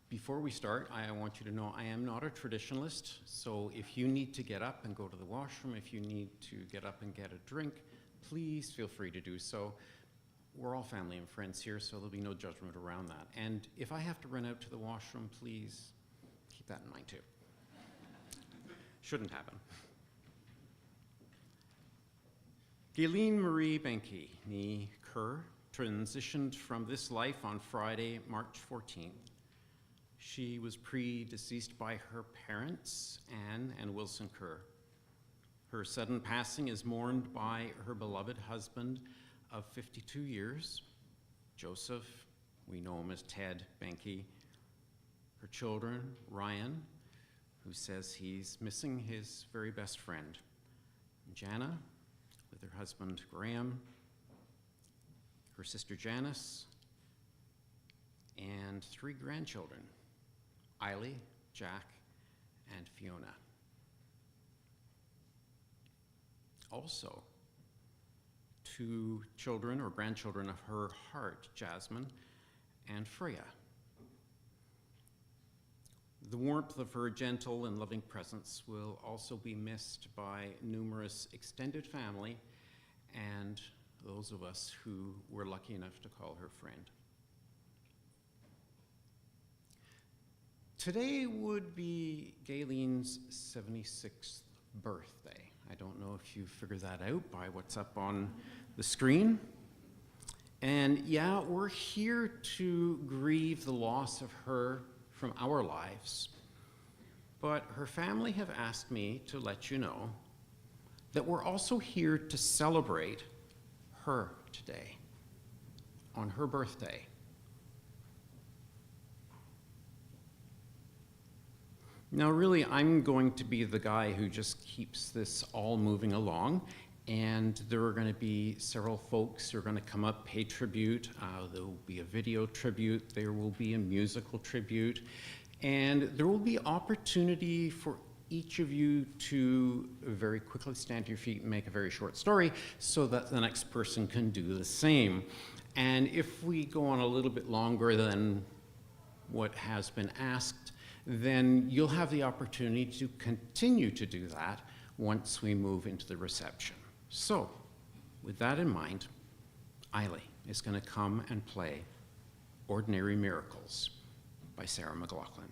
Before we start, I want you to know I am not a traditionalist, so if you need to get up and go to the washroom, if you need to get up and get a drink, please feel free to do so. We're all family and friends here, so there'll be no judgment around that. And if I have to run out to the washroom, please keep that in mind too. Shouldn't happen. Gailene Marie Benkhe, ní Kerr, transitioned from this life on Friday, March 14th. She was predeceased by her parents, Anne and Wilson Kerr. Her sudden passing is mourned by her beloved husband of 52 years, Joseph, we know him as Ted Benkhe, her children, Ryan, who says he's missing his very best friend, Jana, with her husband, Graham, her sister, Janice, and 3 grandchildren, Eiley, Jack, and Fiona. Also, 2 children or grandchildren of her heart, Jasmine and Freya. The warmth of her gentle and loving presence will also be missed by numerous extended family and those of us who were lucky enough to call her friend. Today would be Gaylene's 76th birthday. I don't know if you figured that out by what's up on the screen. And yeah, we're here to grieve the loss of her from our lives. But her family have asked me to let you know that we're also here to celebrate her today, on her birthday. Now, really, I'm going to be the guy who just keeps this all moving along, and there are going to be several folks who are going to come up, pay tribute. There will be a video tribute, there will be a musical tribute, and there will be opportunity for each of you to very quickly stand to your feet and make a very short story so that the next person can do the same. And if we go on a little bit longer than what has been asked, then you'll have the opportunity to continue to do that once we move into the reception. So, with that in mind, Eiley is going to come and play Ordinary Miracles by Sarah McLachlan.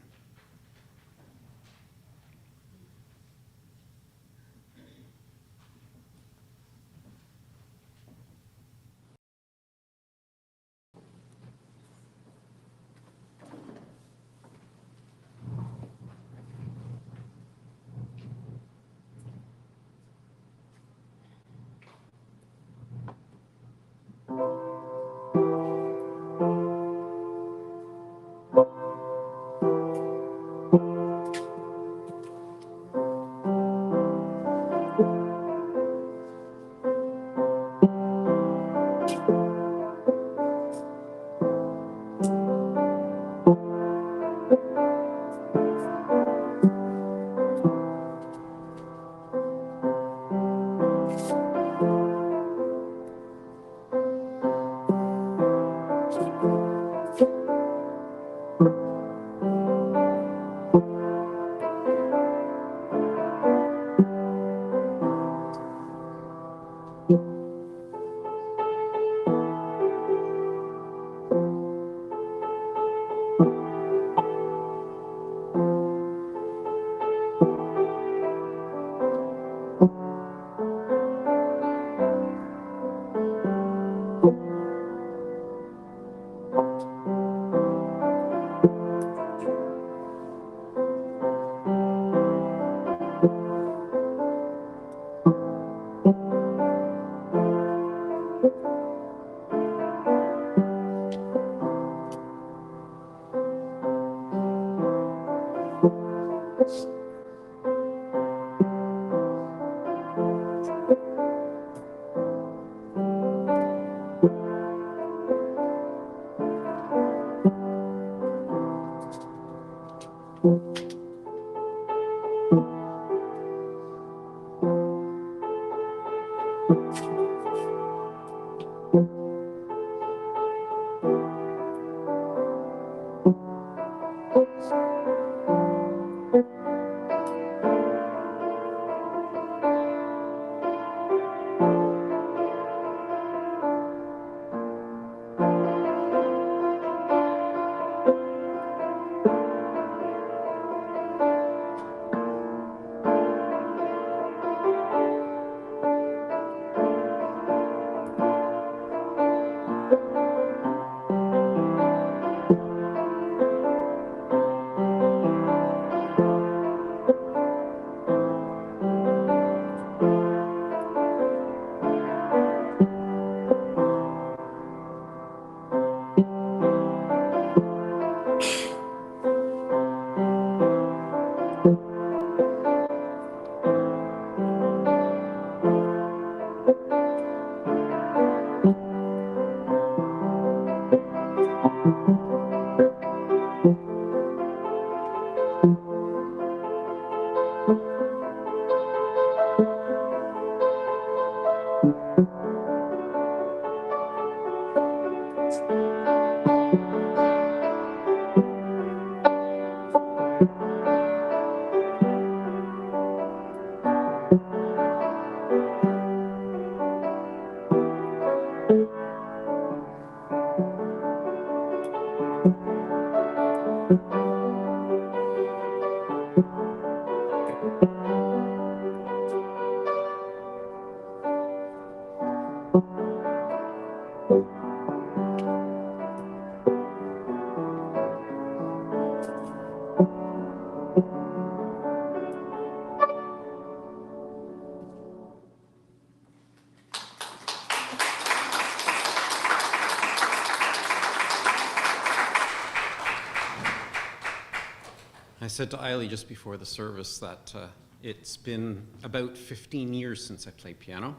I said to Eiley just before the service that it's been about 15 years since I played piano.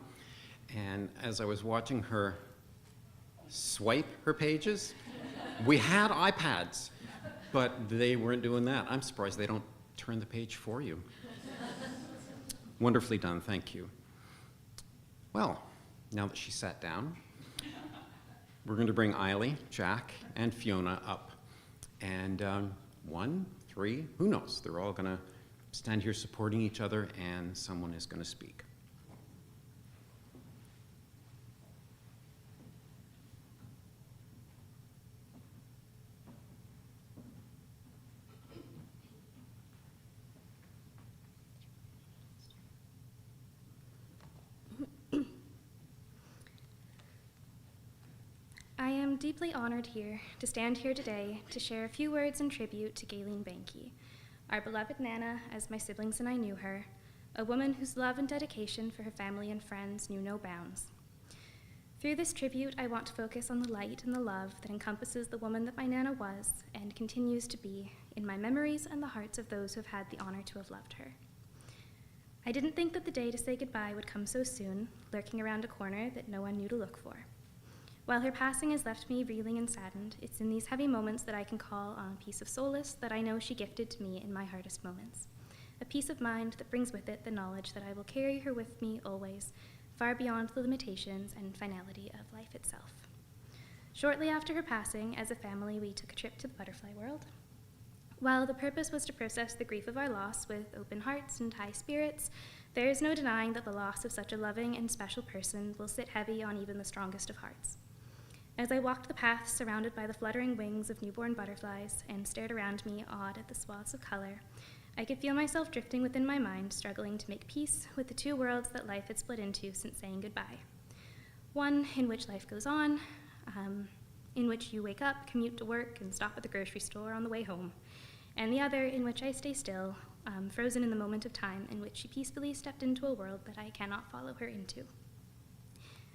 And as I was watching her swipe her pages, we had iPads, but they weren't doing that. I'm surprised they don't turn the page for you. Wonderfully done, thank you. Well, now that she sat down, we're going to bring Eiley, Jack, and Fiona up. And 1, 3, who knows? They're all going to stand here supporting each other, and someone is going to speak. I am deeply honored to stand here today to share a few words in tribute to Gailene Benkhe, our beloved Nana as my siblings and I knew her, a woman whose love and dedication for her family and friends knew no bounds. Through this tribute, I want to focus on the light and the love that encompasses the woman that my Nana was and continues to be in my memories and the hearts of those who have had the honor to have loved her. I didn't think that the day to say goodbye would come so soon, lurking around a corner that no one knew to look for. While her passing has left me reeling and saddened, it's in these heavy moments that I can call on a piece of solace that I know she gifted to me in my hardest moments. A peace of mind that brings with it the knowledge that I will carry her with me always, far beyond the limitations and finality of life itself. Shortly after her passing, as a family, we took a trip to the butterfly world. While the purpose was to process the grief of our loss with open hearts and high spirits, there is no denying that the loss of such a loving and special person will sit heavy on even the strongest of hearts. As I walked the path surrounded by the fluttering wings of newborn butterflies and stared around me, awed at the swaths of color, I could feel myself drifting within my mind, struggling to make peace with the two worlds that life had split into since saying goodbye. One in which life goes on, in which you wake up, commute to work, and stop at the grocery store on the way home, and the other in which I stay still, frozen in the moment of time in which she peacefully stepped into a world that I cannot follow her into.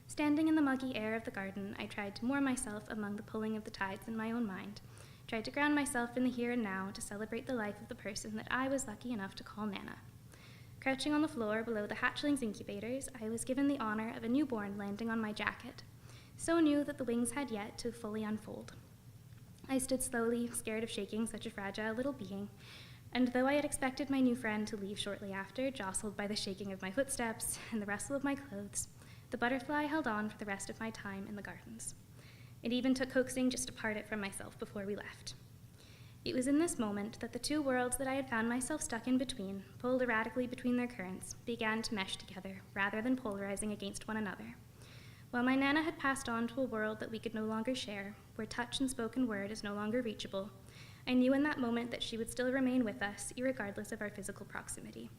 Standing in the muggy air of the garden, I tried to moor myself among the pulling of the tides in my own mind, tried to ground myself in the here and now to celebrate the life of the person that I was lucky enough to call Nana. Crouching on the floor below the hatchlings' incubators, I was given the honor of a newborn landing on my jacket, so new that the wings had yet to fully unfold. I stood slowly, scared of shaking such a fragile little being, and though I had expected my new friend to leave shortly after, jostled by the shaking of my footsteps and the rustle of my clothes, the butterfly held on for the rest of my time in the gardens. It even took coaxing just to part it from myself before we left. It was in this moment that the two worlds that I had found myself stuck in between, pulled erratically between their currents, began to mesh together, rather than polarizing against one another. While my Nana had passed on to a world that we could no longer share, where touch and spoken word is no longer reachable, I knew in that moment that she would still remain with us, irregardless of our physical proximity.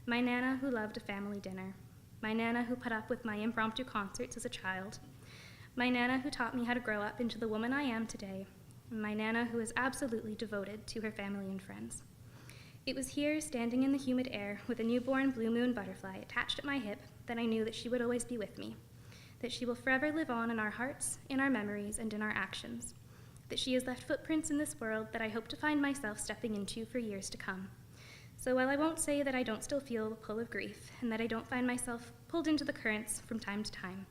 My Nana who loved a family dinner. My Nana who put up with my impromptu concerts as a child. My Nana who taught me how to grow up into the woman I am today. My Nana who is absolutely devoted to her family and friends. It was here, standing in the humid air, with a newborn blue moon butterfly attached at my hip, that I knew that she would always be with me, that she will forever live on in our hearts, in our memories, and in our actions, that she has left footprints in this world that I hope to find myself stepping into for years to come. So while I won't say that I don't still feel the pull of grief, and that I don't find myself pulled into the currents from time to time,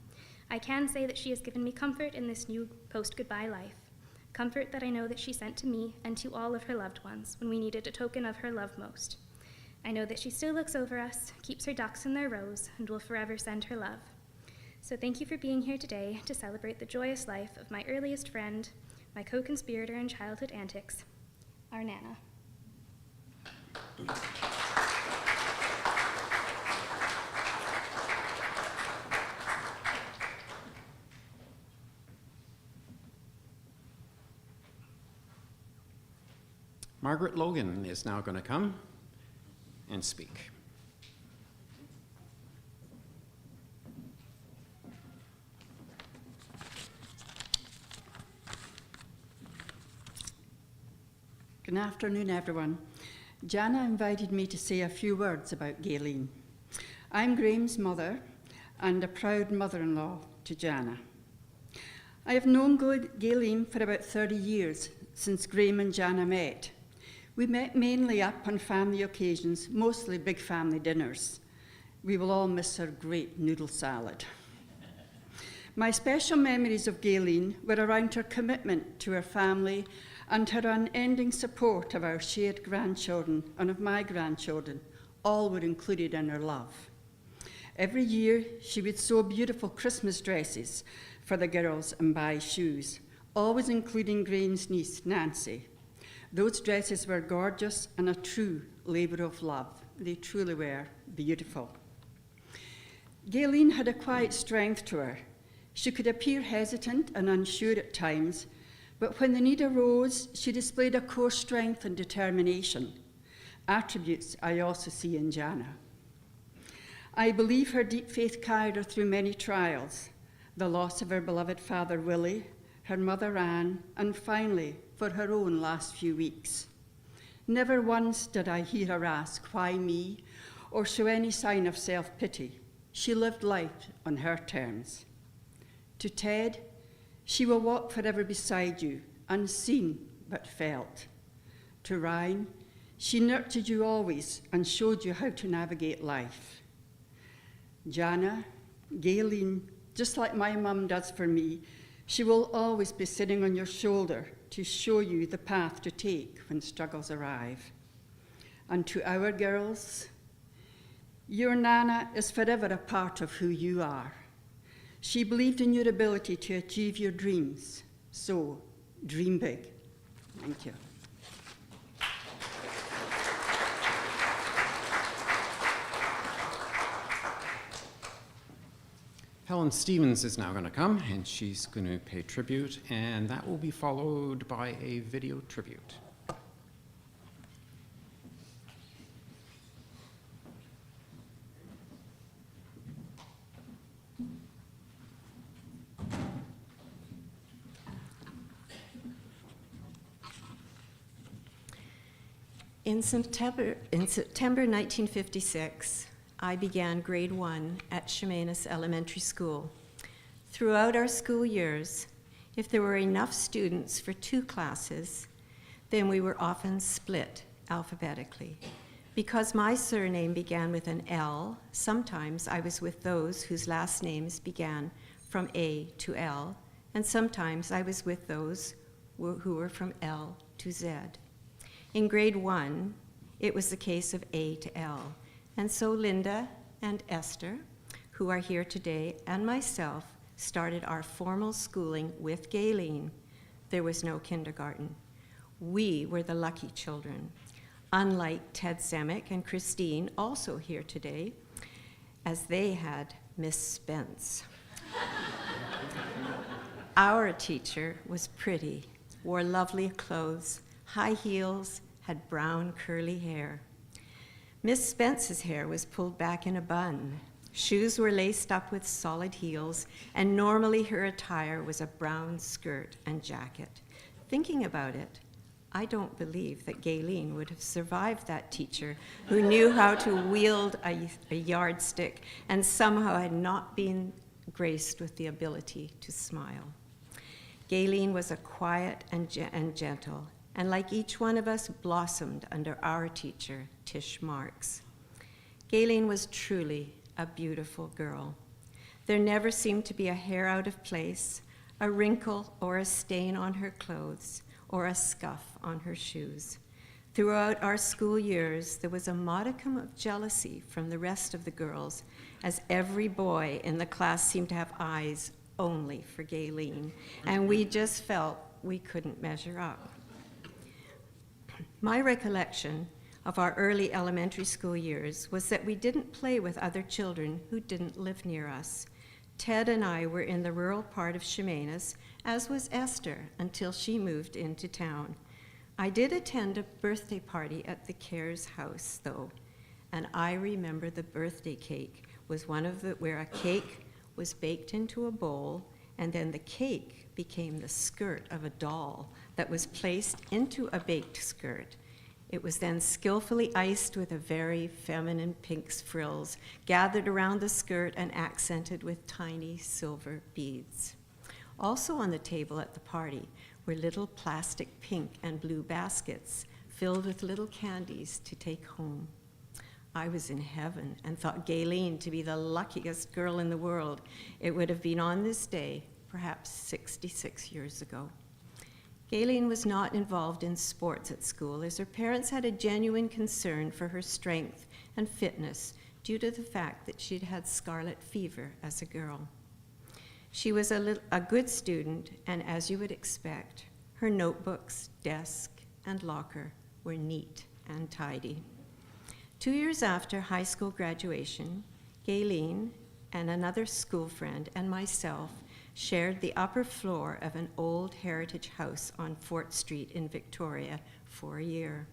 I can say that she has given me comfort in this new post-goodbye life, comfort that I know that she sent to me and to all of her loved ones when we needed a token of her love most. I know that she still looks over us, keeps her ducks in their rows, and will forever send her love. So thank you for being here today to celebrate the joyous life of my earliest friend, my co-conspirator in childhood antics, our Nana. Margaret Logan is now going to come and speak. Good afternoon, everyone. Jana invited me to say a few words about Gailene. I'm Graham's mother and a proud mother-in-law to Jana. I have known Gailene for about 30 years, since Graham and Jana met. We met mainly up on family occasions, mostly big family dinners. We will all miss her great noodle salad. My special memories of Gailene were around her commitment to her family and her unending support of our shared grandchildren and of my grandchildren. All were included in her love. Every year, she would sew beautiful Christmas dresses for the girls and buy shoes, always including Graham's niece, Nancy. Those dresses were gorgeous and a true labor of love. They truly were beautiful. Gailene had a quiet strength to her. She could appear hesitant and unsure at times, but when the need arose, she displayed a core strength and determination, attributes I also see in Jana. I believe her deep faith carried her through many trials, the loss of her beloved father, Willie, her mother, Anne, and finally, for her own last few weeks. Never once did I hear her ask, why me, or show any sign of self-pity. She lived life on her terms. To Ted, she will walk forever beside you, unseen but felt. To Ryan, she nurtured you always and showed you how to navigate life. Jana, Gailene, just like my mum does for me, she will always be sitting on your shoulder to show you the path to take when struggles arrive. And to our girls, your Nana is forever a part of who you are. She believed in your ability to achieve your dreams, so dream big. Thank you. Helen Stevens is now going to come, and she's going to pay tribute, and that will be followed by a video tribute. In September 1956, I began grade 1 at Chemainus Elementary School. Throughout our school years, if there were enough students for 2 classes, then we were often split alphabetically. Because my surname began with an L, sometimes I was with those whose last names began from A to L, and sometimes I was with those who were from L to Z. In grade 1, it was the case of A to L. And so Linda and Esther, who are here today, and myself started our formal schooling with Gailene. There was no kindergarten. We were the lucky children. Unlike Ted Zemek and Christine, also here today, as they had Miss Spence. Our teacher was pretty, wore lovely clothes, high heels, had brown curly hair. Miss Spence's hair was pulled back in a bun. Shoes were laced up with solid heels, and normally her attire was a brown skirt and jacket. Thinking about it, I don't believe that Gailene would have survived that teacher who knew how to wield a yardstick and somehow had not been graced with the ability to smile. Gailene was a quiet and gentle, and like each one of us, blossomed under our teacher, Tish Marks. Gailene was truly a beautiful girl. There never seemed to be a hair out of place, a wrinkle or a stain on her clothes, or a scuff on her shoes. Throughout our school years, there was a modicum of jealousy from the rest of the girls, as every boy in the class seemed to have eyes only for Gailene, and we just felt we couldn't measure up. My recollection of our early elementary school years was that we didn't play with other children who didn't live near us. Ted and I were in the rural part of Chemainus, as was Esther, until she moved into town. I did attend a birthday party at the Cares house, though, and I remember the birthday cake was one of the, where a cake was baked into a bowl, and then the cake became the skirt of a doll that was placed into a baked skirt. It was then skillfully iced with a very feminine pink frills, gathered around the skirt and accented with tiny silver beads. Also on the table at the party were little plastic pink and blue baskets filled with little candies to take home. I was in heaven and thought Gailene to be the luckiest girl in the world. It would have been on this day, perhaps 66 years ago. Gailene was not involved in sports at school, as her parents had a genuine concern for her strength and fitness due to the fact that she'd had scarlet fever as a girl. She was a good student, and as you would expect, her notebooks, desk, and locker were neat and tidy. 2 years after high school graduation, Gailene and another school friend and myself shared the upper floor of an old heritage house on Fort Street in Victoria for a year.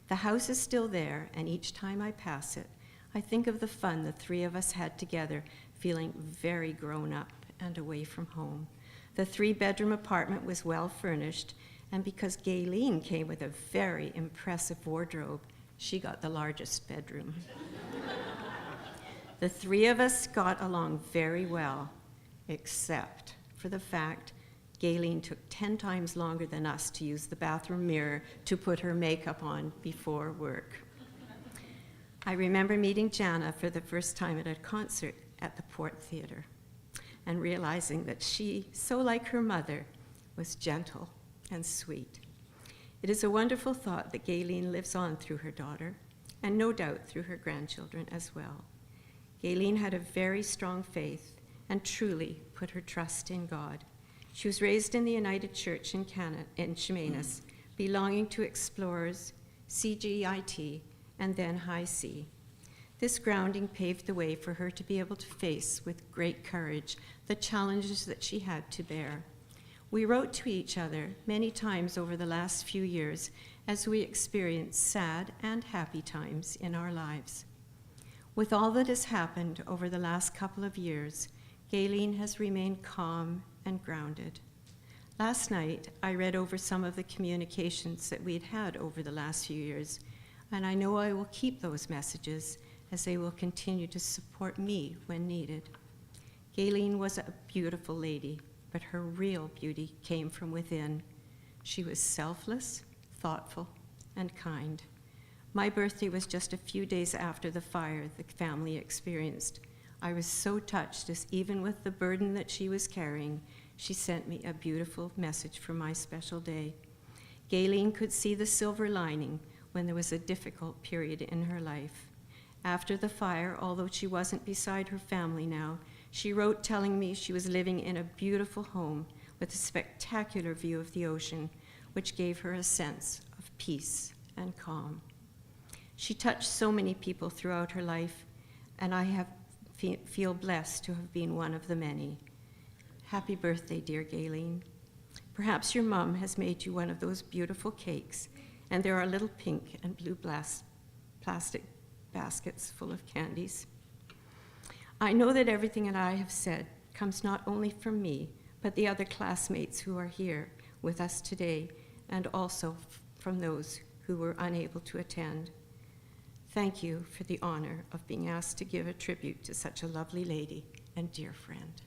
The house is still there, and each time I pass it, I think of the fun the three of us had together, feeling very grown up and away from home. The 3-bedroom apartment was well furnished, and because Gailene came with a very impressive wardrobe, she got the largest bedroom. The three of us got along very well, except for the fact Gailene took 10 times longer than us to use the bathroom mirror to put her makeup on before work. I remember meeting Jana for the first time at a concert at the Port Theatre and realizing that she, so like her mother, was gentle and sweet. It is a wonderful thought that Gailene lives on through her daughter, and no doubt through her grandchildren as well. Gailene had a very strong faith and truly put her trust in God. She was raised in the United Church in Chemainus, belonging to Explorers, CGIT, and then High C. This grounding paved the way for her to be able to face with great courage the challenges that she had to bear. We wrote to each other many times over the last few years as we experienced sad and happy times in our lives. With all that has happened over the last couple of years, Gailene has remained calm and grounded. Last night, I read over some of the communications that we'd had over the last few years, and I know I will keep those messages as they will continue to support me when needed. Gailene was a beautiful lady, but her real beauty came from within. She was selfless, thoughtful, and kind. My birthday was just a few days after the fire the family experienced. I was so touched as even with the burden that she was carrying, she sent me a beautiful message for my special day. Gailene could see the silver lining when there was a difficult period in her life. After the fire, although she wasn't beside her family now, she wrote telling me she was living in a beautiful home with a spectacular view of the ocean, which gave her a sense of peace and calm. She touched so many people throughout her life, and I feel blessed to have been one of the many. Happy birthday, dear Gailene. Perhaps your mom has made you one of those beautiful cakes, and there are little pink and blue plastic baskets full of candies. I know that everything that I have said comes not only from me, but the other classmates who are here with us today, and also from those who were unable to attend. Thank you for the honor of being asked to give a tribute to such a lovely lady and dear friend.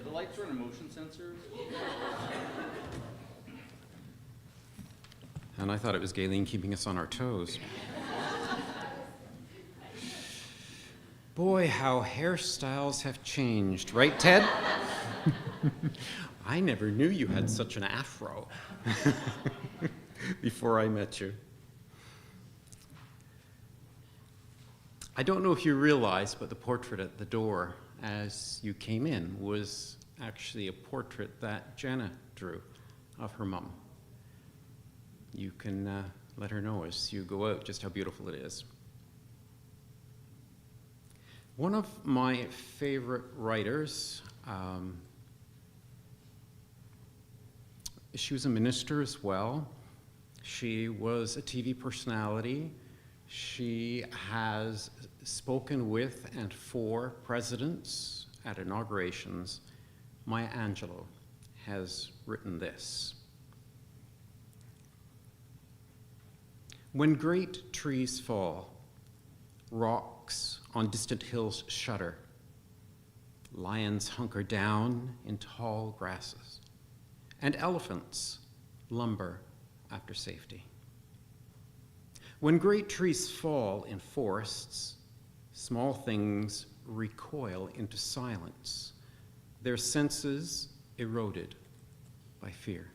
the lights run motion sensors. And I thought it was Gailene keeping us on our toes. Boy, how hairstyles have changed, right, Ted? I never knew you had such an afro before I met you. I don't know if you realize, but the portrait at the door as you came in was actually a portrait that Jana drew of her mom. You can let her know as you go out just how beautiful it is. One of my favorite writers, she was a minister as well. She was a TV personality. She has spoken with and for presidents at inaugurations. Maya Angelou has written this. When great trees fall, rocks on distant hills shudder. Lions hunker down in tall grasses, and elephants lumber after safety. When great trees fall in forests, small things recoil into silence, their senses eroded by fear.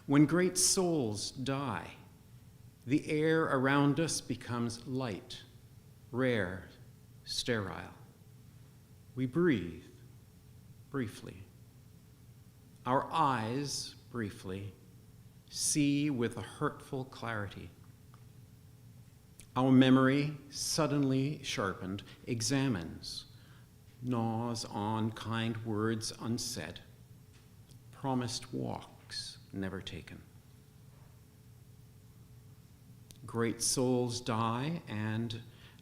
When great souls die, the air around us becomes light, rare, sterile. We breathe briefly. Our eyes briefly see with a hurtful clarity. Our memory, suddenly sharpened, examines, gnaws on kind words unsaid, promised walks never taken. Great souls die, and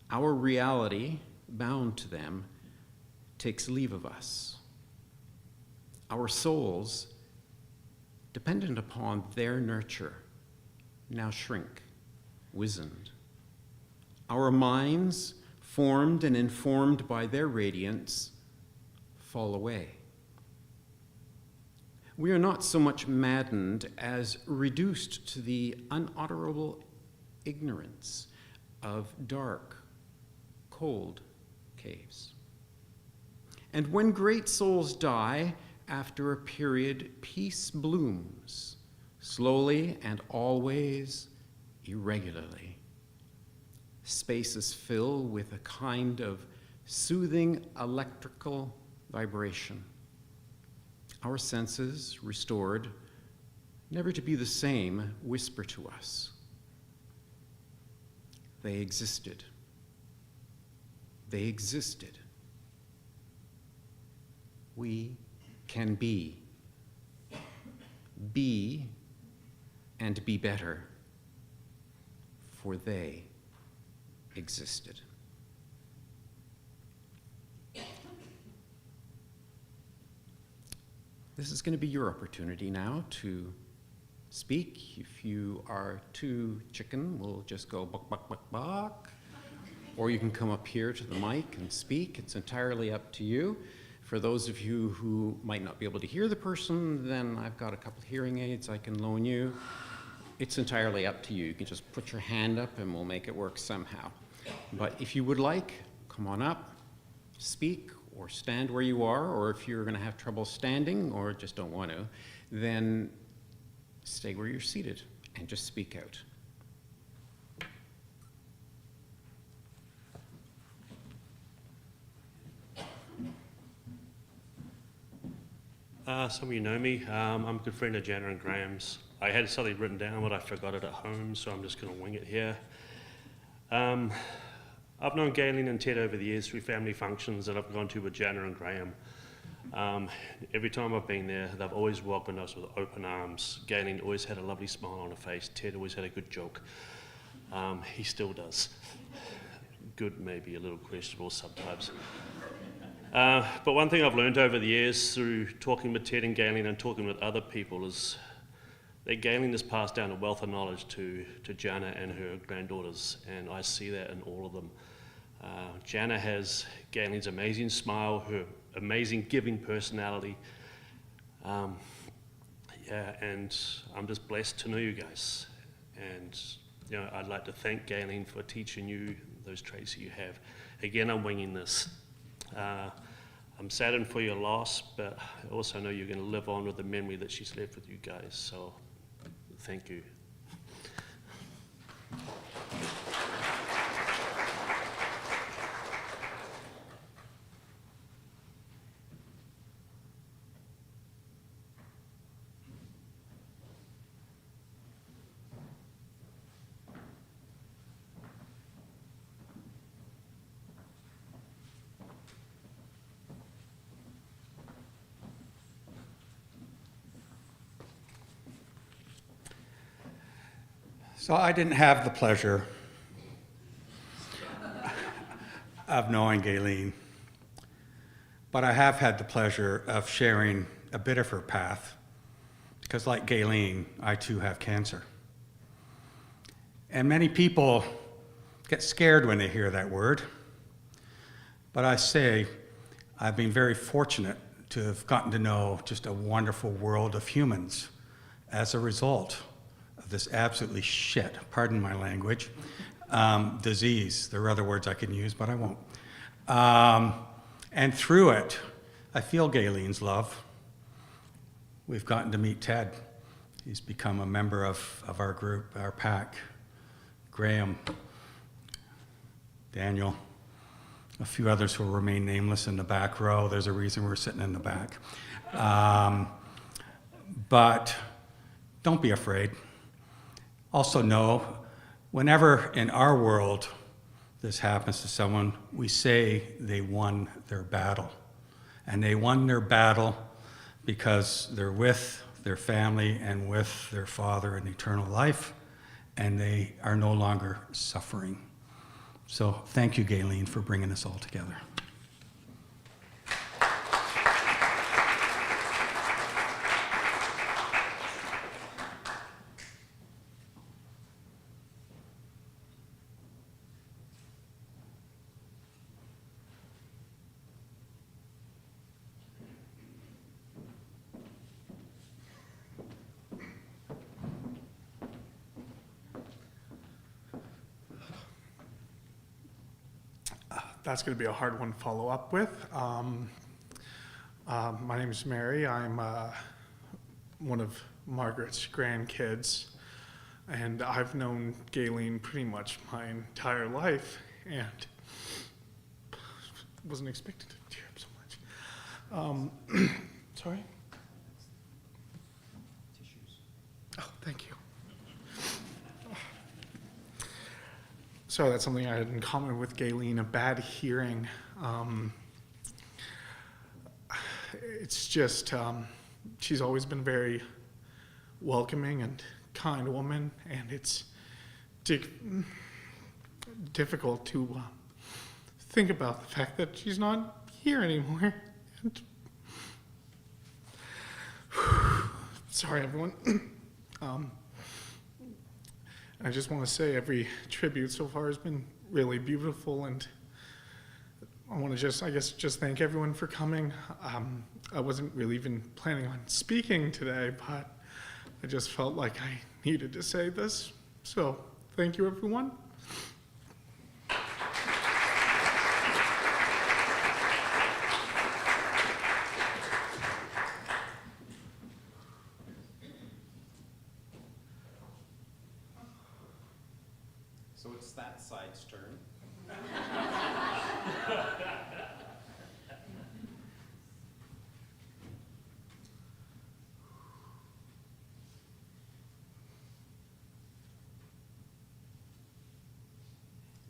our reality, bound to them, takes leave of us. Our souls, dependent upon their nurture, now shrink, wizened. Our minds, formed and informed by their radiance, fall away. We are not so much maddened as reduced to the unutterable ignorance of dark, cold caves. And when great souls die, after a period, peace blooms, slowly and always, irregularly. Spaces fill with a kind of soothing electrical vibration. Our senses, restored, never to be the same, whisper to us. They existed. They existed. We can be and be better, for they existed. This is going to be your opportunity now to speak. If you are too chicken, we'll just go buck, buck, buck, buck. Or you can come up here to the mic and speak. It's entirely up to you. For those of you who might not be able to hear the person, then I've got a couple hearing aids I can loan you. It's entirely up to you. You can just put your hand up and we'll make it work somehow. But if you would like, come on up, speak, or stand where you are, or if you're going to have trouble standing or just don't want to, then stay where you're seated and just speak out. Some of you know me. I'm a good friend of Jana and Graham's. I had something written down, but I forgot it at home, so I'm just going to wing it here. I've known Gailene and Ted over the years through family functions that I've gone to with Jana and Graham. Every time I've been there, they've always welcomed us with open arms. Gailene always had a lovely smile on her face. Ted always had a good joke. He still does. Good, maybe a little questionable sometimes. But one thing I've learned over the years through talking with Ted and Gailene and talking with other people is that Gailene has passed down a wealth of knowledge to Jana and her granddaughters, and I see that in all of them. Jana has Gailene's amazing smile, her amazing giving personality. And I'm just blessed to know you guys. And I'd like to thank Gailene for teaching you those traits that you have. Again, I'm winging this. I'm saddened for your loss, but I also know you're going to live on with the memory that she's left with you guys. So, thank you. So I didn't have the pleasure of knowing Gailene, but I have had the pleasure of sharing a bit of her path, because like Gailene, I too have cancer. And many people get scared when they hear that word, but I say I've been very fortunate to have gotten to know just a wonderful world of humans as a result of this absolutely shit, pardon my language, disease. There are other words I can use, but I won't. And through it, I feel Gailene's love. We've gotten to meet Ted. He's become a member of our group, our pack. Graham, Daniel, a few others who will remain nameless in the back row. There's a reason we're sitting in the back. But don't be afraid. Also know, whenever in our world this happens to someone, we say they won their battle. And they won their battle because they're with their family and with their Father in eternal life, and they are no longer suffering. So thank you, Gailene, for bringing us all together. That's going to be a hard one to follow up with. My name is Mary. I'm one of Margaret's grandkids, and I've known Gailene pretty much my entire life, and wasn't expecting to tear up so much. Sorry? Tissues. Oh, thank you. So that's something I had in common with Gailene, a bad hearing. It's just, she's always been a very welcoming and kind woman, and it's difficult to think about the fact that she's not here anymore. And sorry, everyone. I just want to say every tribute so far has been really beautiful, and I want to just thank everyone for coming. I wasn't really even planning on speaking today, but I just felt like I needed to say this. So thank you, everyone. So it's that side's turn.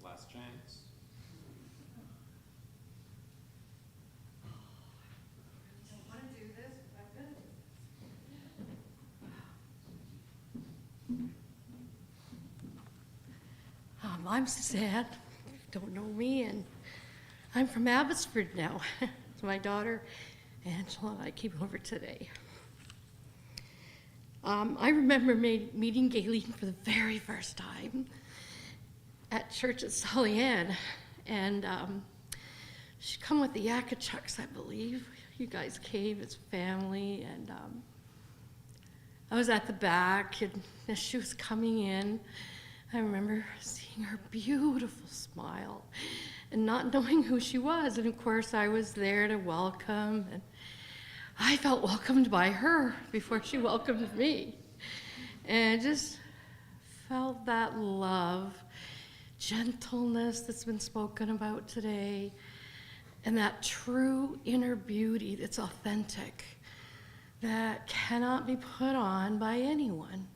Last chance. I'm Suzanne, don't know me, and I'm from Abbotsford now. So my daughter, Angela, and I came over today. I remember meeting Gailene for the very first time at church at Sully Ann, And she come with the Yakachucks, I believe. You guys came as family, and I was at the back, and as she was coming in, I remember seeing her beautiful smile and not knowing who she was. And of course, I was there to welcome, and I felt welcomed by her before she welcomed me. And I just felt that love, gentleness that's been spoken about today, and that true inner beauty that's authentic, that cannot be put on by anyone.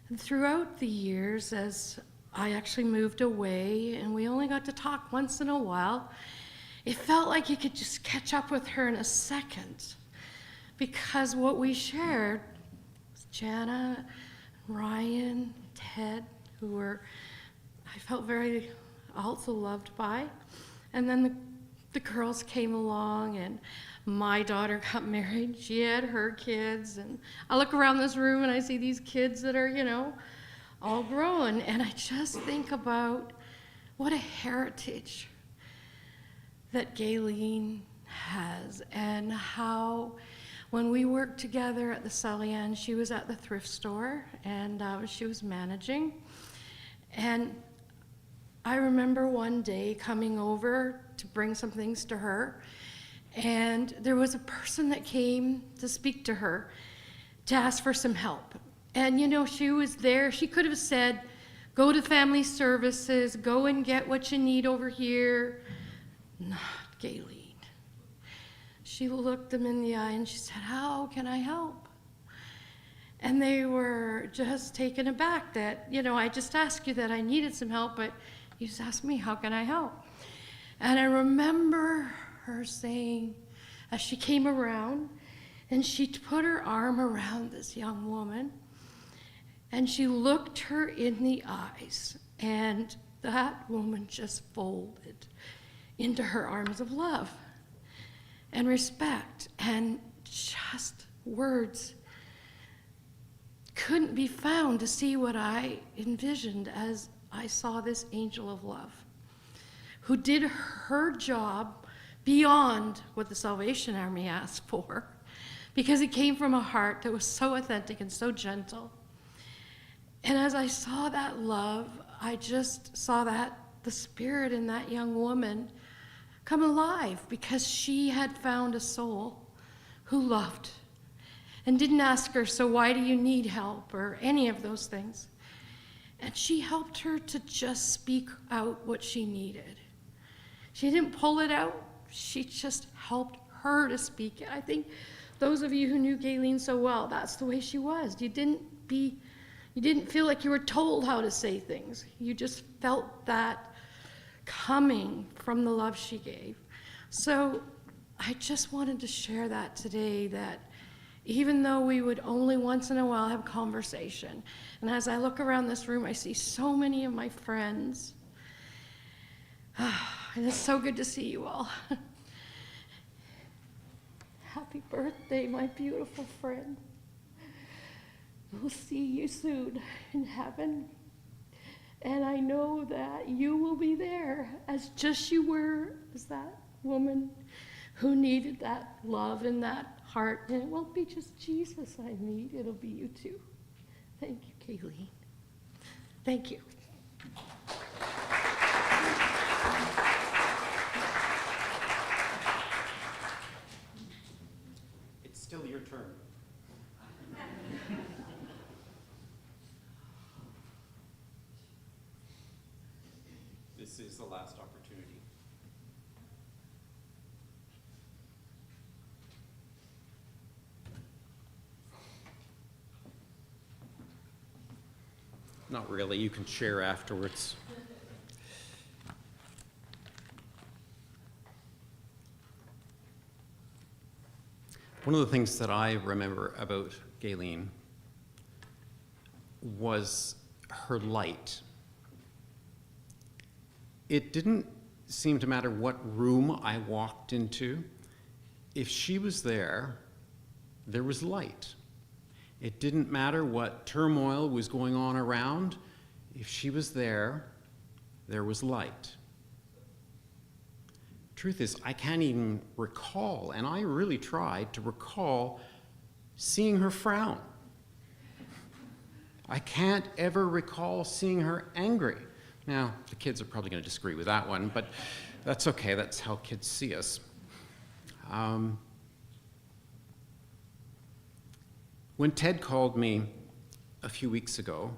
And throughout the years, as I actually moved away and we only got to talk once in a while, it felt like you could just catch up with her in a second, because what we shared was Jana, Ryan, Ted, who were, I felt very also loved by. And then the girls came along, and my daughter got married. She had her kids, and I look around this room and I see these kids that are, you know, all grown, and I just think about what a heritage that Gailene has, and how when we worked together at the Salian, she was at the thrift store, and she was managing. And I remember one day coming over to bring some things to her, and there was a person that came to speak to her to ask for some help. And you know, she was there. She could have said, go to family services, go and get what you need over here. Not Gailene. She looked them in the eye and she said, how can I help? And they were just taken aback that, you know, I just asked you that I needed some help, but you just asked me, how can I help? And I remember her saying, as she came around, and she put her arm around this young woman, and she looked her in the eyes, and that woman just folded into her arms of love and respect, and just words couldn't be found to see what I envisioned as I saw this angel of love, who did her job beyond what the Salvation Army asked for, because it came from a heart that was so authentic and so gentle. And as I saw that love, I just saw that the spirit in that young woman come alive, because she had found a soul who loved and didn't ask her, so why do you need help, or any of those things. And she helped her to just speak out what she needed. She didn't pull it out, she just helped her to speak it. I think those of you who knew Gailene so well, that's the way she was. You didn't feel like you were told how to say things. You just felt that coming from the love she gave. So I just wanted to share that today, that even though we would only once in a while have conversation, and as I look around this room, I see so many of my friends, and it's so good to see you all. Happy birthday, my beautiful friend. We'll see you soon in heaven. And I know that you will be there as just you were as that woman who needed that love in that heart. And it won't be just Jesus I need, it'll be you too. Thank you, Gailene. Thank you. It's still your turn. This is the last opportunity. Not really, you can share afterwards. One of the things that I remember about Gailene was her light. It didn't seem to matter what room I walked into. If she was there, there was light. It didn't matter what turmoil was going on around. If she was there, there was light. Truth is, I can't even recall, and I really tried to recall seeing her frown. I can't ever recall seeing her angry. Now, the kids are probably going to disagree with that one, but that's okay. That's how kids see us. When Ted called me a few weeks ago,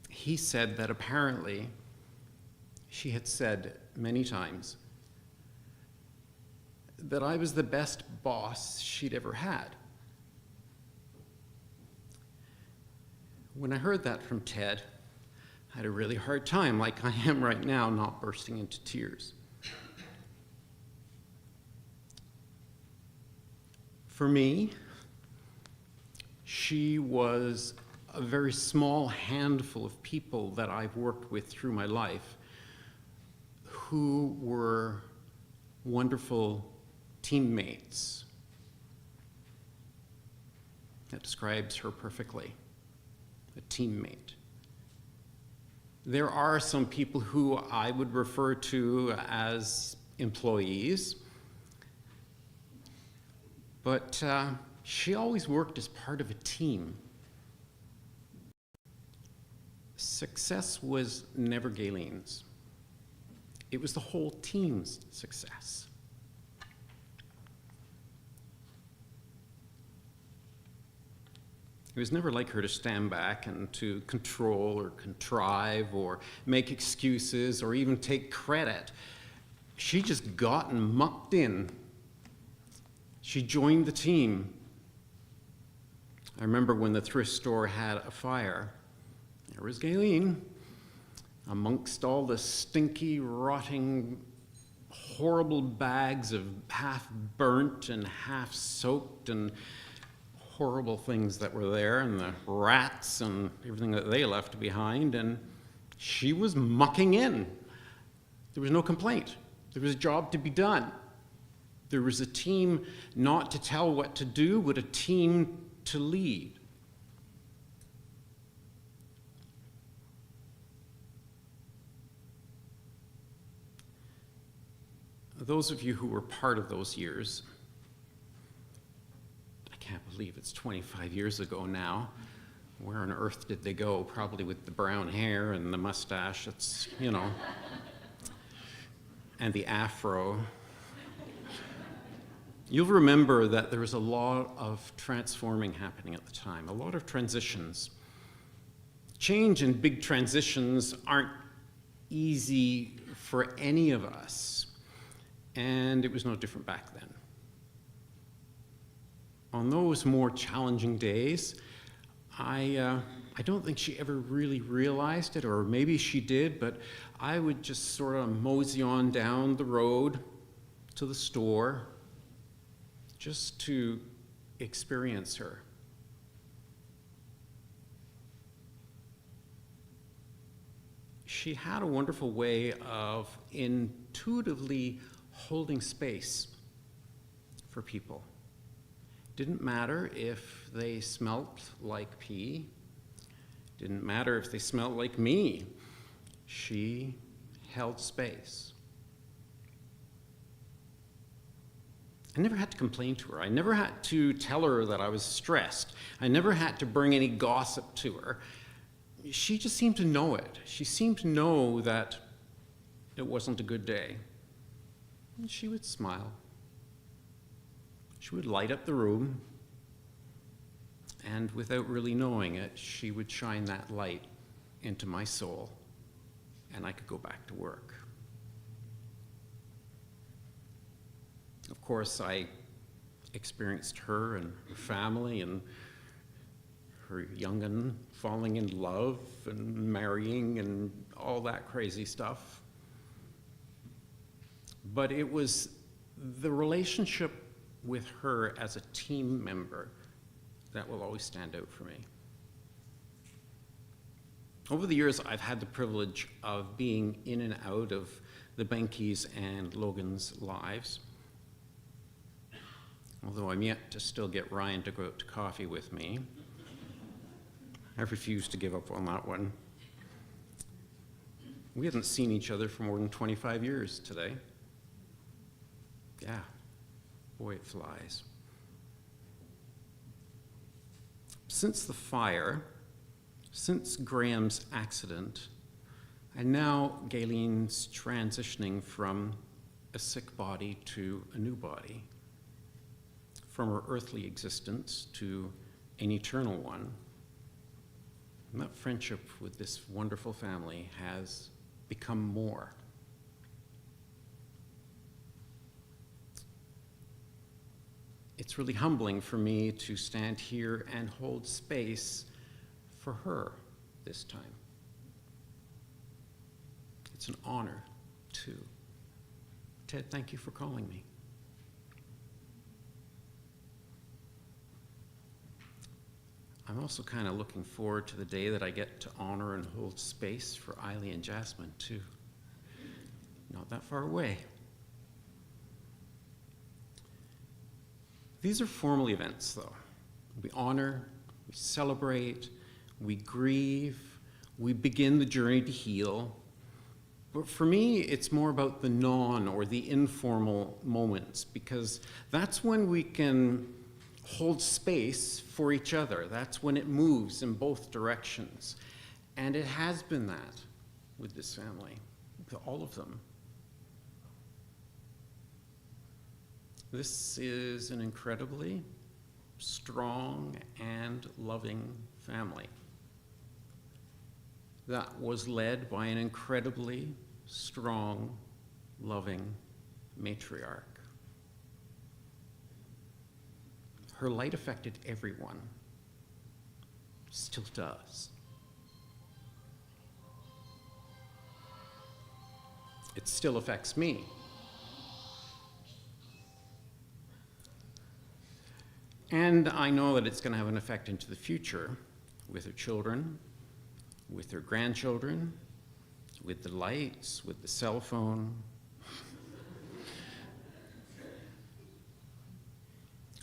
he said that apparently she had said many times that I was the best boss she'd ever had. When I heard that from Ted, I had a really hard time, like I am right now, not bursting into tears. For me, she was a very small handful of people that I've worked with through my life who were wonderful teammates. That describes her perfectly, a teammate. There are some people who I would refer to as employees, but she always worked as part of a team. Success was never Gailene's. It was the whole team's success. It was never like her to stand back and to control or contrive or make excuses or even take credit. She just got and mucked in. She joined the team. I remember when the thrift store had a fire. There was Gailene amongst all the stinky, rotting, horrible bags of half burnt and half soaked and horrible things that were there, and the rats and everything that they left behind, and she was mucking in. There was no complaint. There was a job to be done. There was a team not to tell what to do, but a team to lead. Those of you who were part of those years, I can't believe it's 25 years ago now. Where on earth did they go? Probably with the brown hair and the mustache. It's, you know, and the afro. You'll remember that there was a lot of transforming happening at the time, a lot of transitions. Change and big transitions aren't easy for any of us, and it was no different back then. On those more challenging days, I don't think she ever really realized it, or maybe she did, but I would just sort of mosey on down the road to the store just to experience her. She had a wonderful way of intuitively holding space for people. Didn't matter if they smelt like pee. Didn't matter if they smelt like me. She held space. I never had to complain to her. I never had to tell her that I was stressed. I never had to bring any gossip to her. She just seemed to know it. She seemed to know that it wasn't a good day. And she would smile. She would light up the room, and without really knowing it, she would shine that light into my soul, and I could go back to work. Of course, I experienced her and her family and her young'un falling in love and marrying and all that crazy stuff. But it was the relationship with her as a team member that will always stand out for me. Over the years, I've had the privilege of being in and out of the Benkhes and Logan's lives. Although I'm yet to still get Ryan to go out to coffee with me. I refuse to give up on that one. We haven't seen each other for more than 25 years today. Yeah, boy, it flies. Since the fire, since Graham's accident, and now Gailene's transitioning from a sick body to a new body, from her earthly existence to an eternal one, and that friendship with this wonderful family has become more. It's really humbling for me to stand here and hold space for her this time. It's an honor, too. Ted, thank you for calling me. I'm also kind of looking forward to the day that I get to honor and hold space for Eiley and Jasmine, too. Not that far away. These are formal events, though. We honor, we celebrate, we grieve, we begin the journey to heal. But for me, it's more about the or the informal moments, because that's when we can hold space for each other. That's when it moves in both directions. And it has been that with this family, with all of them. This is an incredibly strong and loving family that was led by an incredibly strong, loving matriarch. Her light affected everyone, still does. It still affects me. And I know that it's going to have an effect into the future with her children, with her grandchildren, with the lights, with the cell phone.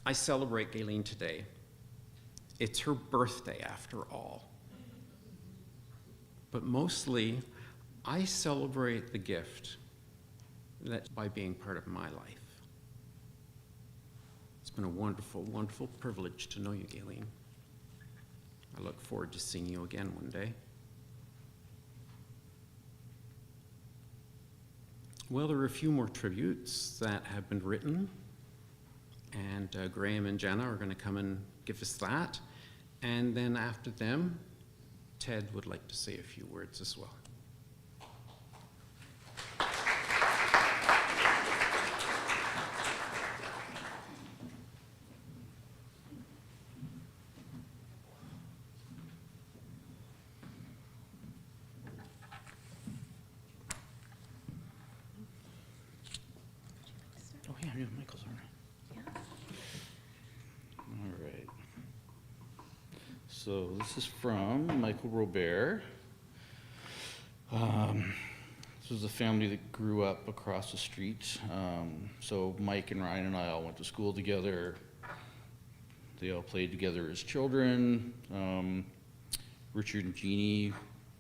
I celebrate Gailene today. It's her birthday, after all. But mostly, I celebrate the gift that by being part of my life. It's been a wonderful, wonderful privilege to know you, Gailene. I look forward to seeing you again one day. Well, there are a few more tributes that have been written, and Graham and Jenna are going to come and give us that. And then after them, Ted would like to say a few words as well. Oh yeah, Michael's all right. All right. So this is from Michael Robert. This was a family that grew up across the street. So Mike and Ryan and I all went to school together. They all played together as children. Richard and Jeannie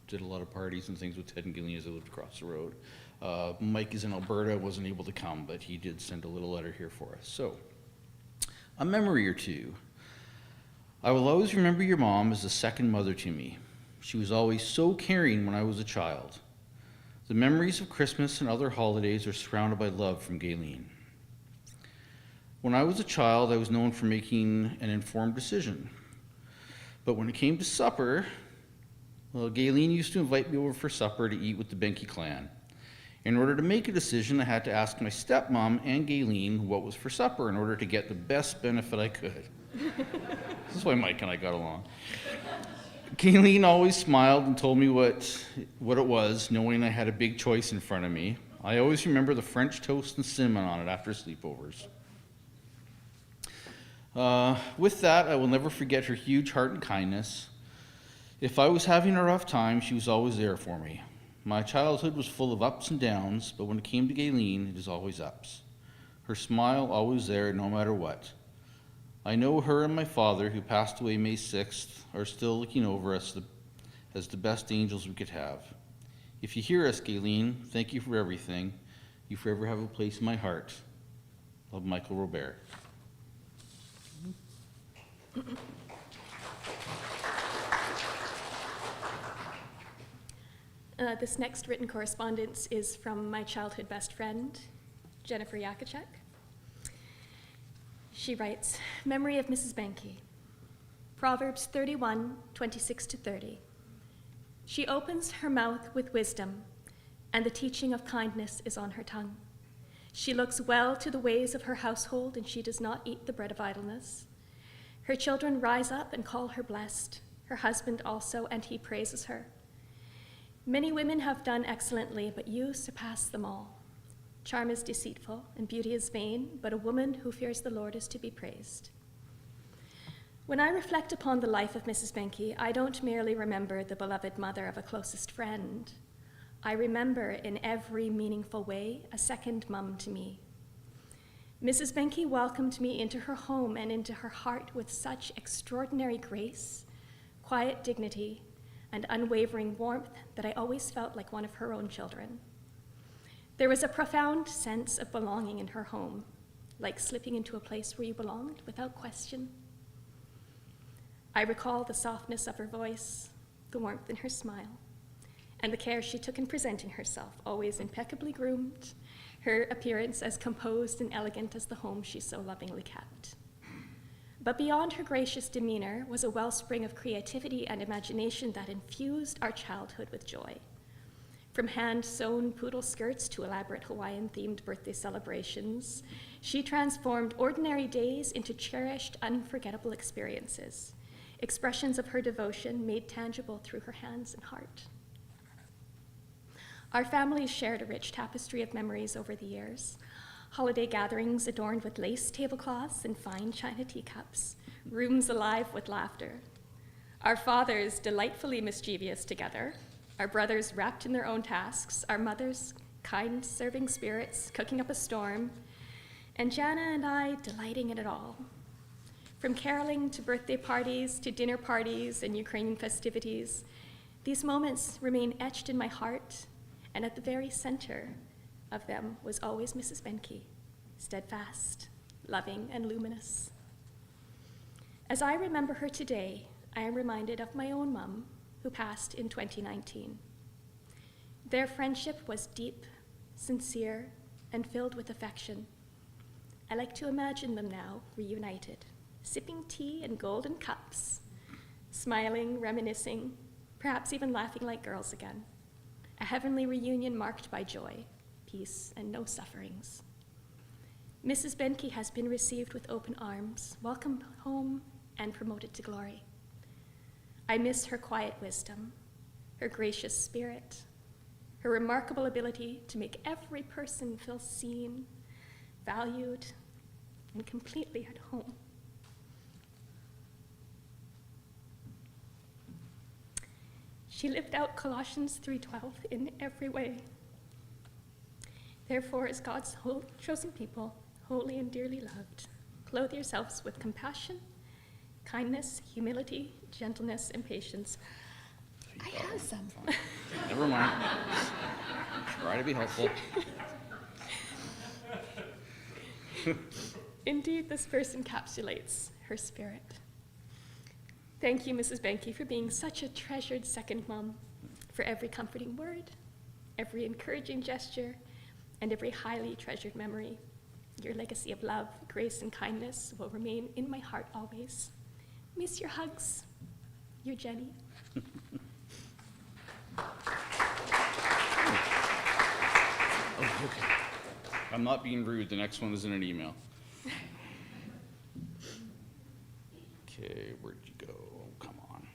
did a lot of parties and things with Ted and Gailene as they lived across the road. Mike is in Alberta, wasn't able to come, but he did send a little letter here for us. So, a memory or two. I will always remember your mom as a second mother to me. She was always so caring when I was a child. The memories of Christmas and other holidays are surrounded by love from Gailene. When I was a child, I was known for making an informed decision. But when it came to supper, well, Gailene used to invite me over for supper to eat with the Benkhe clan. In order to make a decision, I had to ask my stepmom and Gailene what was for supper in order to get the best benefit I could. This is why Mike and I got along. Gailene always smiled and told me what it was, knowing I had a big choice in front of me. I always remember the French toast and cinnamon on it after sleepovers. With that, I will never forget her huge heart and kindness. If I was having a rough time, she was always there for me. My childhood was full of ups and downs, but when it came to Gailene, it is always ups. Her smile always there, no matter what. I know her and my father, who passed away May 6th, are still looking over us as the best angels we could have. If you hear us, Gailene, thank you for everything. You forever have a place in my heart. Love, Michael Robert. This next written correspondence is from my childhood best friend, Jennifer Yakachek. She writes, Memory of Mrs. Benkhe, Proverbs 31, 26-30. She opens her mouth with wisdom, and the teaching of kindness is on her tongue. She looks well to the ways of her household, and she does not eat the bread of idleness. Her children rise up and call her blessed, her husband also, and he praises her. Many women have done excellently, but you surpass them all. Charm is deceitful, and beauty is vain, but a woman who fears the Lord is to be praised. When I reflect upon the life of Mrs. Benkhe, I don't merely remember the beloved mother of a closest friend. I remember in every meaningful way a second mum to me. Mrs. Benkhe welcomed me into her home and into her heart with such extraordinary grace, quiet dignity, and unwavering warmth that I always felt like one of her own children. There was a profound sense of belonging in her home, like slipping into a place where you belonged without question. I recall the softness of her voice, the warmth in her smile, and the care she took in presenting herself, always impeccably groomed, her appearance as composed and elegant as the home she so lovingly kept. But beyond her gracious demeanor was a wellspring of creativity and imagination that infused our childhood with joy. From hand-sewn poodle skirts to elaborate Hawaiian-themed birthday celebrations, she transformed ordinary days into cherished, unforgettable experiences, expressions of her devotion made tangible through her hands and heart. Our families shared a rich tapestry of memories over the years. Holiday gatherings adorned with lace tablecloths and fine china teacups, rooms alive with laughter. Our fathers delightfully mischievous together, our brothers wrapped in their own tasks, our mothers kind serving spirits, cooking up a storm, and Jana and I delighting in it all. From caroling to birthday parties to dinner parties and Ukrainian festivities, these moments remain etched in my heart, and at the very center of them was always Mrs. Benkhe, steadfast, loving, and luminous. As I remember her today, I am reminded of my own mom, who passed in 2019. Their friendship was deep, sincere, and filled with affection. I like to imagine them now, reunited, sipping tea in golden cups, smiling, reminiscing, perhaps even laughing like girls again. A heavenly reunion marked by joy, peace, and no sufferings. Mrs. Benkhe has been received with open arms, welcomed home, and promoted to glory. I miss her quiet wisdom, her gracious spirit, her remarkable ability to make every person feel seen, valued, and completely at home. She lived out Colossians 3:12 in every way. Therefore, as God's chosen people, holy and dearly loved, clothe yourselves with compassion, kindness, humility, gentleness, and patience. I have some. Never mind. Try to be helpful. Indeed, this verse encapsulates her spirit. Thank you, Mrs. Benkhe, for being such a treasured second mom, for every comforting word, every encouraging gesture, and every highly treasured memory. Your legacy of love, grace, and kindness will remain in my heart always. Miss your hugs. Your Jenny. Oh, okay. I'm not being rude. The next one is in an email. Okay, where'd you go? Come on.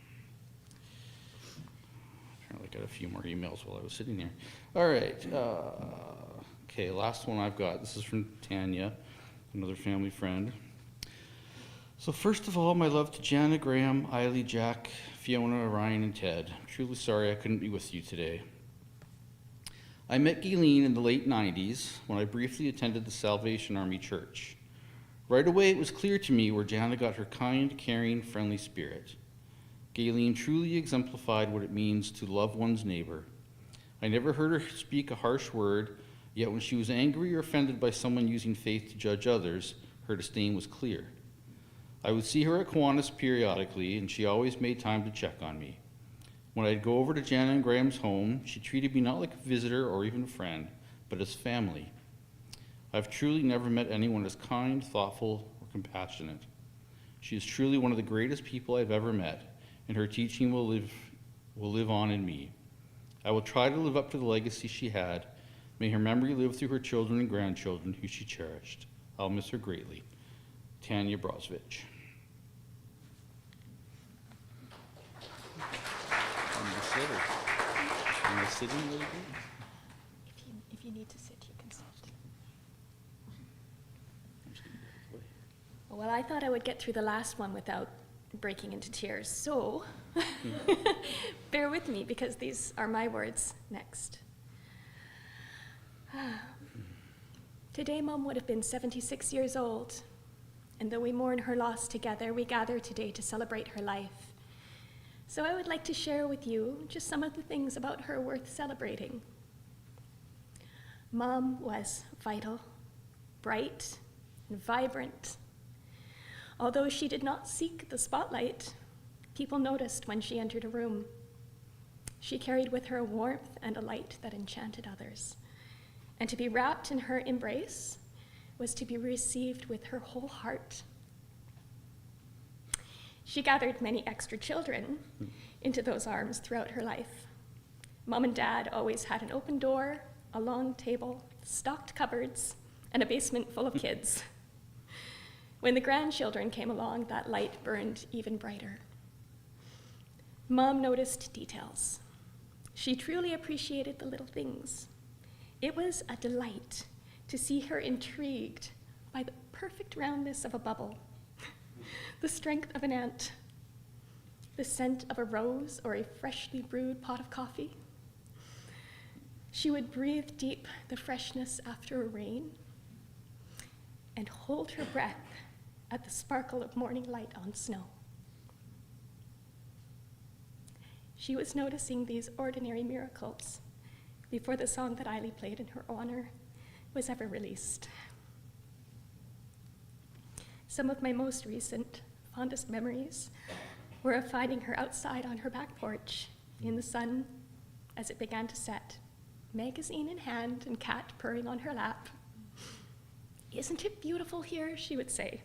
Apparently got a few more emails while I was sitting there. All right. Okay, last one I've got. This is from Tanya, another family friend. So first of all, my love to Jana, Graham, Eiley, Jack, Fiona, Ryan, and Ted. I'm truly sorry I couldn't be with you today. I met Gailene in the late 90s when I briefly attended the Salvation Army Church. Right away, it was clear to me where Jana got her kind, caring, friendly spirit. Gailene truly exemplified what it means to love one's neighbor. I never heard her speak a harsh word, yet when she was angry or offended by someone using faith to judge others, her disdain was clear. I would see her at Kiwanis periodically, and she always made time to check on me. When I'd go over to Jana and Graham's home, she treated me not like a visitor or even a friend, but as family. I've truly never met anyone as kind, thoughtful, or compassionate. She is truly one of the greatest people I've ever met, and her teaching will live on in me. I will try to live up to the legacy she had. May her memory live through her children and grandchildren who she cherished. I'll miss her greatly. Tanya Brozovich. Am I sitting really good? If you need to sit, you can sit. I'm just gonna go this way. Well, I thought I would get through the last one without breaking into tears, so bear with me because these are my words next. Today, Mom would have been 76 years old, and though we mourn her loss together, we gather today to celebrate her life. So I would like to share with you just some of the things about her worth celebrating. Mom was vital, bright, and vibrant. Although she did not seek the spotlight, people noticed when she entered a room. She carried with her a warmth and a light that enchanted others. And to be wrapped in her embrace was to be received with her whole heart. She gathered many extra children into those arms throughout her life. Mom and Dad always had an open door, a long table, stocked cupboards, and a basement full of kids. When the grandchildren came along, that light burned even brighter. Mom noticed details. She truly appreciated the little things. It was a delight to see her intrigued by the perfect roundness of a bubble, the strength of an ant, the scent of a rose or a freshly brewed pot of coffee. She would breathe deep the freshness after a rain and hold her breath at the sparkle of morning light on snow. She was noticing these ordinary miracles before the song that Eiley played in her honor was ever released. Some of my most recent, fondest memories were of finding her outside on her back porch in the sun as it began to set, magazine in hand and cat purring on her lap. "Isn't it beautiful here?" she would say.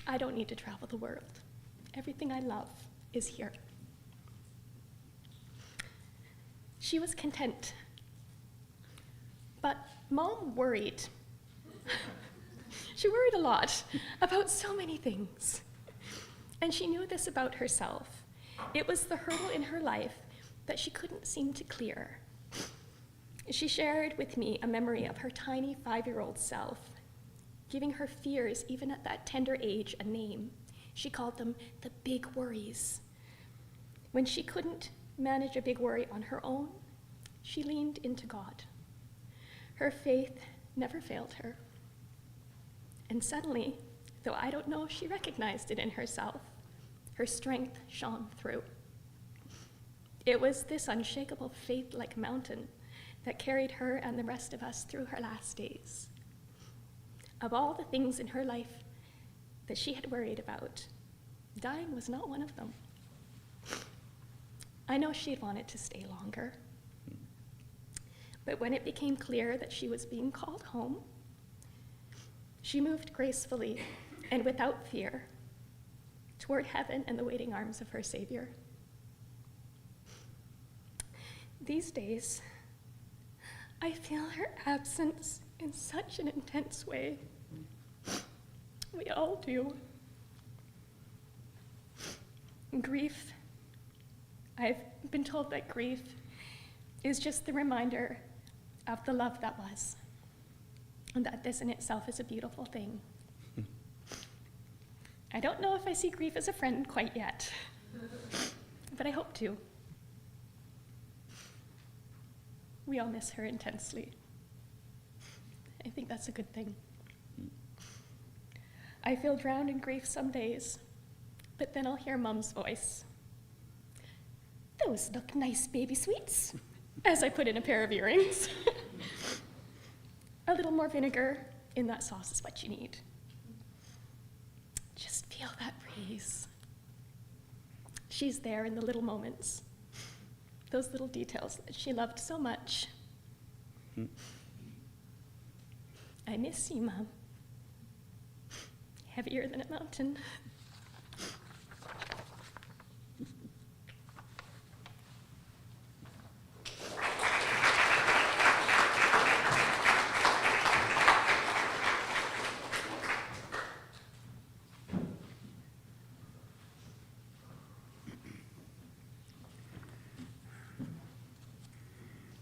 "I don't need to travel the world. Everything I love is here." She was content. But Mom worried. She worried a lot about so many things. And she knew this about herself. It was the hurdle in her life that she couldn't seem to clear. She shared with me a memory of her tiny 5-year-old self, giving her fears, even at that tender age, a name. She called them the big worries. When she couldn't manage a big worry on her own, she leaned into God. Her faith never failed her. And suddenly, though I don't know if she recognized it in herself, her strength shone through. It was this unshakable faith like mountain that carried her and the rest of us through her last days. Of all the things in her life that she had worried about, dying was not one of them. I know she'd wanted to stay longer. But when it became clear that she was being called home, she moved gracefully and without fear toward heaven and the waiting arms of her Savior. These days, I feel her absence in such an intense way. We all do. Grief. I've been told that grief is just the reminder of the love that was, and that this in itself is a beautiful thing. I don't know if I see grief as a friend quite yet, but I hope to. We all miss her intensely. I think that's a good thing. I feel drowned in grief some days, but then I'll hear Mom's voice. "Those look nice baby sweets. as I put in a pair of earrings. A little more vinegar in that sauce is what you need. Just feel that breeze. She's there in the little moments, those little details that she loved so much. I miss you, Mom. Heavier than a mountain.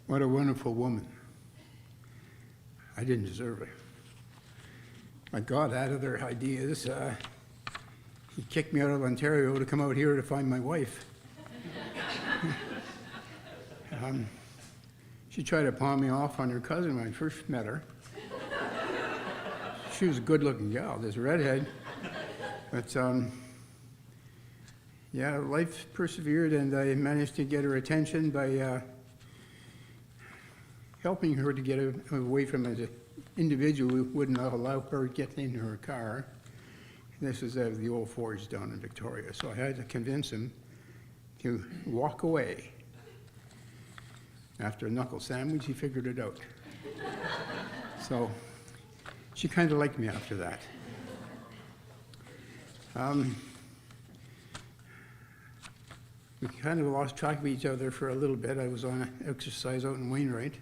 What a wonderful woman. I didn't deserve her. I got out of their ideas. He kicked me out of Ontario to come out here to find my wife. She tried to pawn me off on her cousin when I first met her. She was a good-looking gal, this redhead. But yeah, life persevered, and I managed to get her attention by helping her to get away from an individual who wouldn't allow her to get into her car. This is the old forge down in Victoria, so I had to convince him to walk away. After a knuckle sandwich, he figured it out. So she kind of liked me after that. We kind of lost track of each other for a little bit. I was on an exercise out in Wainwright. I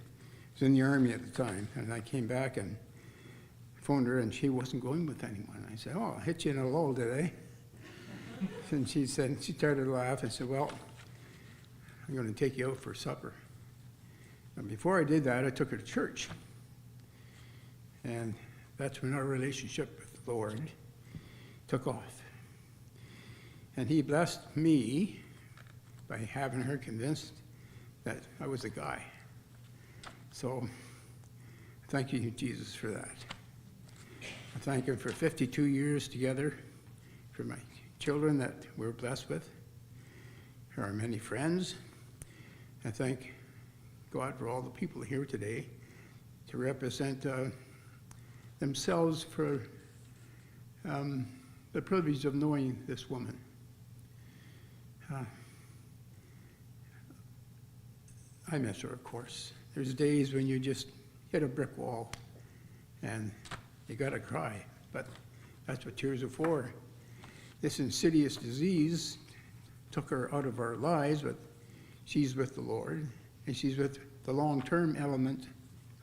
was in the Army at the time, and I came back and phoned her, and she wasn't going with anyone. I said, "Oh, I hit you in a lull, did I?" And she said, she started to laugh and said, "Well, I'm going to take you out for supper." And before I did that, I took her to church. And that's when our relationship with the Lord took off. And he blessed me by having her convinced that I was the guy. So, thank you, Jesus, for that. I thank him for 52 years together, for my children that we're blessed with, for our many friends. I thank God for all the people here today to represent themselves for the privilege of knowing this woman. I miss her, of course. There's days when you just hit a brick wall and you gotta cry, but that's what tears are for. This insidious disease took her out of our lives, but she's with the Lord, and she's with the long-term element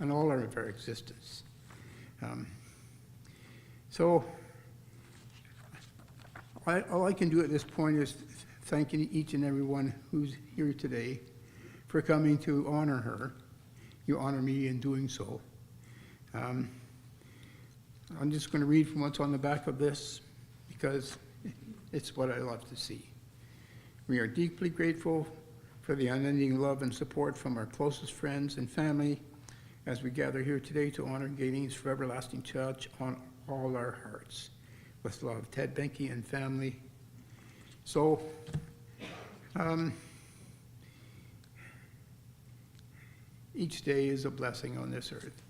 in all of our existence. So all I can do at this point is thanking each and every one who's here today for coming to honor her. You honor me in doing so. I'm just going to read from what's on the back of this because it's what I love to see. We are deeply grateful for the unending love and support from our closest friends and family as we gather here today to honor Gailene's forever lasting touch on all our hearts. With love, Ted Benkhe and family. So, each day is a blessing on this earth.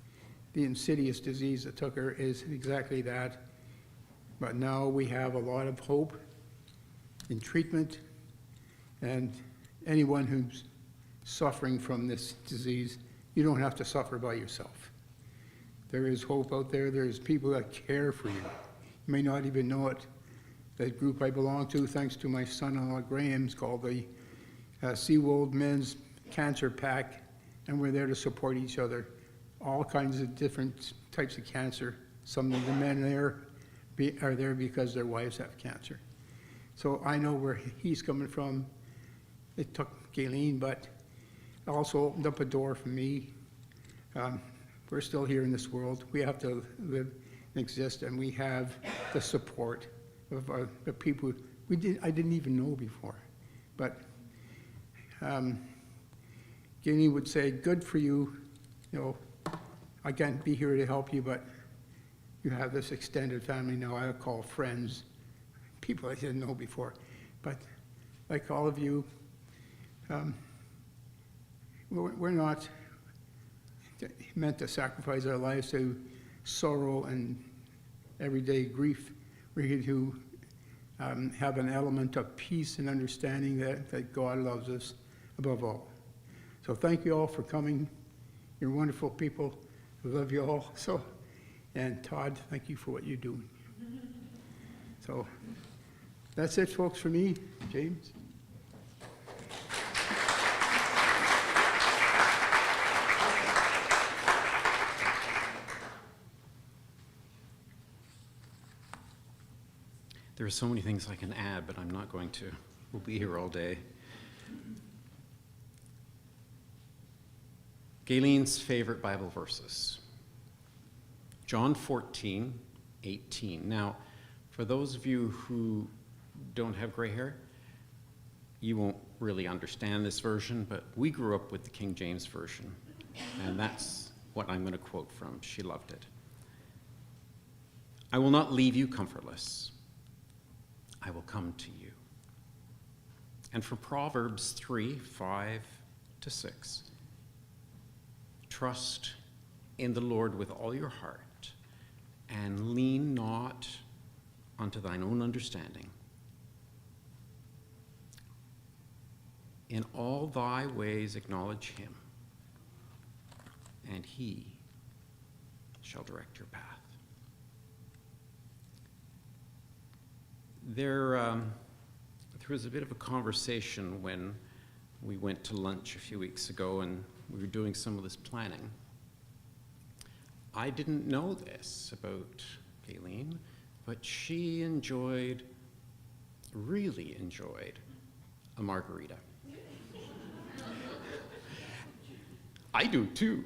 The insidious disease that took her is exactly that. But now we have a lot of hope in treatment, and anyone who's suffering from this disease, you don't have to suffer by yourself. There is hope out there. There's people that care for you. You may not even know it. That group I belong to, thanks to my son-in-law Graham, is called the Seawold Men's Cancer Pack, and we're there to support each other. All kinds of different types of cancer. Some of the men there are there because their wives have cancer. So I know where he's coming from. It took Gailene, but also opened up a door for me. We're still here in this world. We have to live and exist, and we have the support of the people I didn't even know before. But Gailene would say, "Good for you. You know, I can't be here to help you, but you have this extended family now. I call friends, people I didn't know before. But like all of you, we're not meant to sacrifice our lives to sorrow and everyday grief. We're here to have an element of peace and understanding that God loves us above all. So thank you all for coming. You're wonderful people. I love you all. So, and Todd, thank you for what you're doing. So that's it, folks, for me. James? There are so many things I can add, but I'm not going to. We'll be here all day. Gaylene's favorite Bible verses. John 14:18. Now, for those of you who don't have gray hair, you won't really understand this version, but we grew up with the King James Version, and that's what I'm going to quote from. She loved it. I will not leave you comfortless. I will come to you. And from Proverbs 3:5-6. Trust in the Lord with all your heart, and lean not unto thine own understanding. In all thy ways acknowledge him, and he shall direct your path. There was a bit of a conversation when we went to lunch a few weeks ago and we were doing some of this planning. I didn't know this about Gailene, but she really enjoyed a margarita. I do too.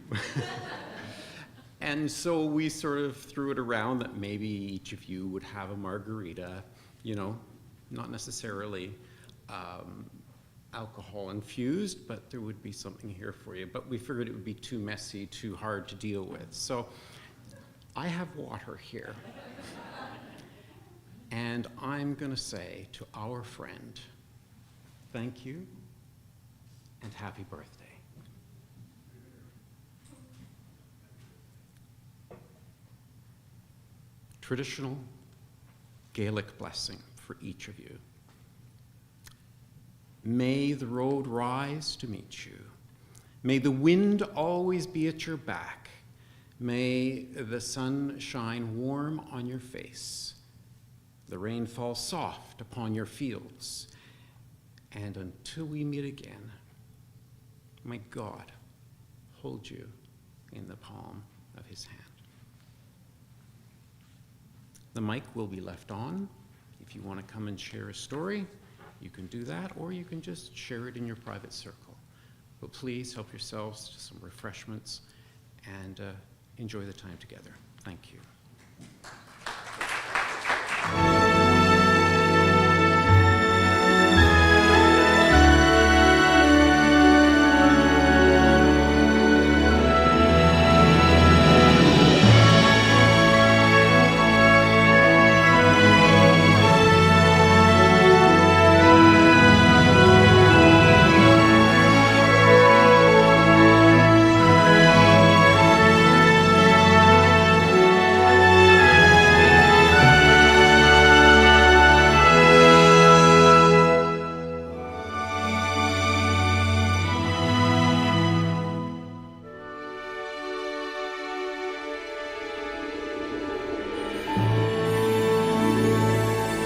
And so we sort of threw it around that maybe each of you would have a margarita, you know, not necessarily alcohol infused, but there would be something here for you. But we figured it would be too messy, too hard to deal with. So I have water here. And I'm going to say to our friend, thank you and happy birthday. Traditional Gaelic blessing for each of you. May the road rise to meet you. May the wind always be at your back. May the sun shine warm on your face. The rain fall soft upon your fields. And until we meet again, may God hold you in the palm of his hand. The mic will be left on. If you want to come and share a story, you can do that, or you can just share it in your private circle. But please help yourselves to some refreshments and enjoy the time together. Thank you.